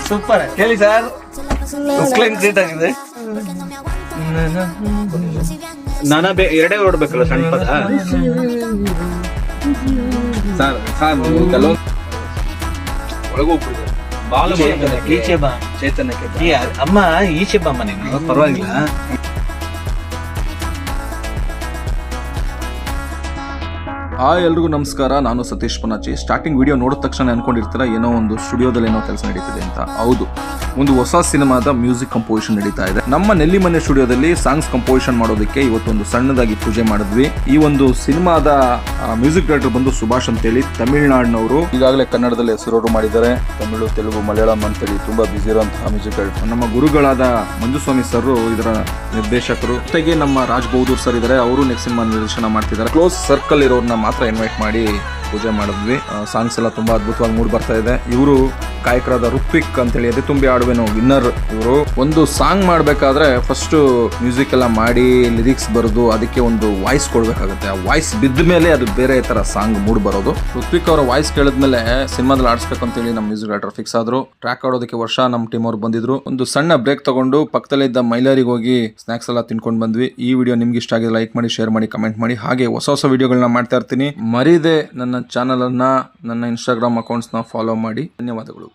Super. ಹೇಳಿ sir, ಉಸ್ಕ್ಲೈನ್ great ಆಗಿದೆ. ನಾನಾ ಎರಡೇ ಓಡ್ಬೇಕಲ್ಲ ಸಣ್ಣ ಪದ ಸರ್. ಕೆಲವೊಂದು ಒಳಗೋಗ್ಬಿಡ್ತಾರೆ. ಈಚೆ ಬಾ ಚೈತನ್ಯಕ್ಕೆ ಅಮ್ಮ, ಈಚೆ ಬಾ ಅಮ್ಮ, ನೀನು ಪರವಾಗಿಲ್ಲ. ಎಲ್ರಿಗೂ ನಮಸ್ಕಾರ. ನಾನು ಸತೀಶ್ ಪನಾಚಿ. ಸ್ಟಾರ್ಟಿಂಗ್ ವಿಡಿಯೋ ನೋಡಿದ ತಕ್ಷಣ ಅನ್ಕೊಂಡಿರ್ತೀರ ಏನೋ ಒಂದು ಸ್ಟುಡಿಯೋದಲ್ಲಿ ಏನೋ ಕೆಲಸ ನಡೀತಿದೆ ಅಂತ. ಹೌದು, ಒಂದು ಹೊಸ ಸಿನಿಮಾದ ಮ್ಯೂಸಿಕ್ ಕಂಪೋಸಿಷನ್ ನಡೀತಾ ಇದೆ. ನಮ್ಮ ನೆಲ್ಲಿಮನೆ ಸ್ಟುಡಿಯೋದಲ್ಲಿ ಸಾಂಗ್ಸ್ ಕಂಪೋಸಿಷನ್ ಮಾಡೋದಕ್ಕೆ ಇವತ್ತೊಂದು ಸಣ್ಣದಾಗಿ ಪೂಜೆ ಮಾಡಿದ್ವಿ. ಈ ಒಂದು ಸಿನಿಮಾದ ಮ್ಯೂಸಿಕ್ ಡೈರೆಕ್ಟರ್ ಬಂದು ಸುಭಾಷ್ ಅಂತೇಳಿ ತಮಿಳುನಾಡಿನವರು. ಈಗಾಗಲೇ ಕನ್ನಡದಲ್ಲಿ ಹೆಸರು ಮಾಡಿದ್ದಾರೆ. ತಮಿಳು, ತೆಲುಗು, ಮಲಯಾಳಂ ಅಂತೇಳಿ ತುಂಬಾ ಬಿಸಿ ಇರುವಂತಹ ಮ್ಯೂಸಿಕ್ ಡೈರೆಕ್ಟರ್. ನಮ್ಮ ಗುರುಗಳಾದ ಮಂಜುಸ್ವಾಮಿ ಸರ್ ಇದರ ನಿರ್ದೇಶಕರು. ಜೊತೆಗೆ ನಮ್ಮ ರಾಜ್ ಬೌದೂರ್ ಸರ್ ಇದ್ದಾರೆ, ಅವರು ನೆಕ್ಸ್ಟ್ ಸಿನಿಮಾ ನಿರ್ದೇಶನ ಮಾಡ್ತಿದ್ದಾರೆ. ಕ್ಲೋಸ್ ಸರ್ಕಲ್ ಇರೋರ್ನ ಮಾತ್ರ ಇನ್ವೈಟ್ ಮಾಡಿ ಪೂಜೆ ಮಾಡಿದ್ವಿ. ಸಾಂಗ್ಸ್ ಎಲ್ಲ ತುಂಬಾ ಅದ್ಭುತವಾಗಿ ಮೂಡ್ ಬರ್ತಾ ಇದೆ. ಇವರು ಗಾಯಕರಾದ ಋತ್ವಿಕ್ ಅಂತೇಳಿ ಅದೇ ತುಂಬಿ ಆಡುವೆನೋ ವಿನ್ನರ್. ಇವರು ಒಂದು ಸಾಂಗ್ ಮಾಡ್ಬೇಕಾದ್ರೆ ಫಸ್ಟ್ ಮ್ಯೂಸಿಕ್ ಎಲ್ಲ ಮಾಡಿ ಲಿರಿಕ್ಸ್ ಬರೆದು ಅದಕ್ಕೆ ಒಂದು ವಾಯ್ಸ್ ಕೊಡ್ಬೇಕಾಗುತ್ತೆ. ಆ ವಾಯ್ಸ್ ಬಿದ್ದ ಮೇಲೆ ಅದು ಬೇರೆ ತರ ಸಾಂಗ್ ಮೂಡ್ ಬರೋದು. ಋತ್ವಿಕ್ ಅವರ ವಾಯ್ಸ್ ಕೇಳಿದ್ಮೇಲೆ ಸಿನಿಮಾದಲ್ಲಿ ಆಡಿಸ್ಬೇಕು ಅಂತೇಳಿ ನಮ್ಮ ಮ್ಯೂಸಿಕ್ ಡೈರೆಕ್ಟರ್ ಫಿಕ್ಸ್ ಆದ್ರು. ಟ್ರ್ಯಾಕ್ ಆಡೋದಕ್ಕೆ ವರ್ಷ ನಮ್ಮ ಟೀಮ್ ಅವ್ರು ಬಂದಿದ್ರು. ಒಂದು ಸಣ್ಣ ಬ್ರೇಕ್ ತಗೊಂಡು ಪಕ್ಕದಲ್ಲಿದ್ದ ಮೈಲಾರಿಗೆ ಹೋಗಿ ಸ್ನಾಕ್ಸ್ ಎಲ್ಲ ತಿನ್ಕೊಂಡು ಬಂದ್ವಿ. ಈ ವಿಡಿಯೋ ನಿಮ್ಗೆ ಇಷ್ಟ ಆಗಿದೆ ಲೈಕ್ ಮಾಡಿ, ಶೇರ್ ಮಾಡಿ, ಕಮೆಂಟ್ ಮಾಡಿ. ಹಾಗೆ ಹೊಸ ವಿಡಿಯೋಗಳನ್ನ ಮಾಡ್ತಾ ಇರ್ತೀನಿ. ಮರೀದೆ ನನ್ನ ಚಾನಲ್ ಅನ್ನ, ನನ್ನ ಇನ್ಸ್ಟಾಗ್ರಾಮ್ ಅಕೌಂಟ್ಸ್ ನ ಫಾಲೋ ಮಾಡಿ. ಧನ್ಯವಾದಗಳು.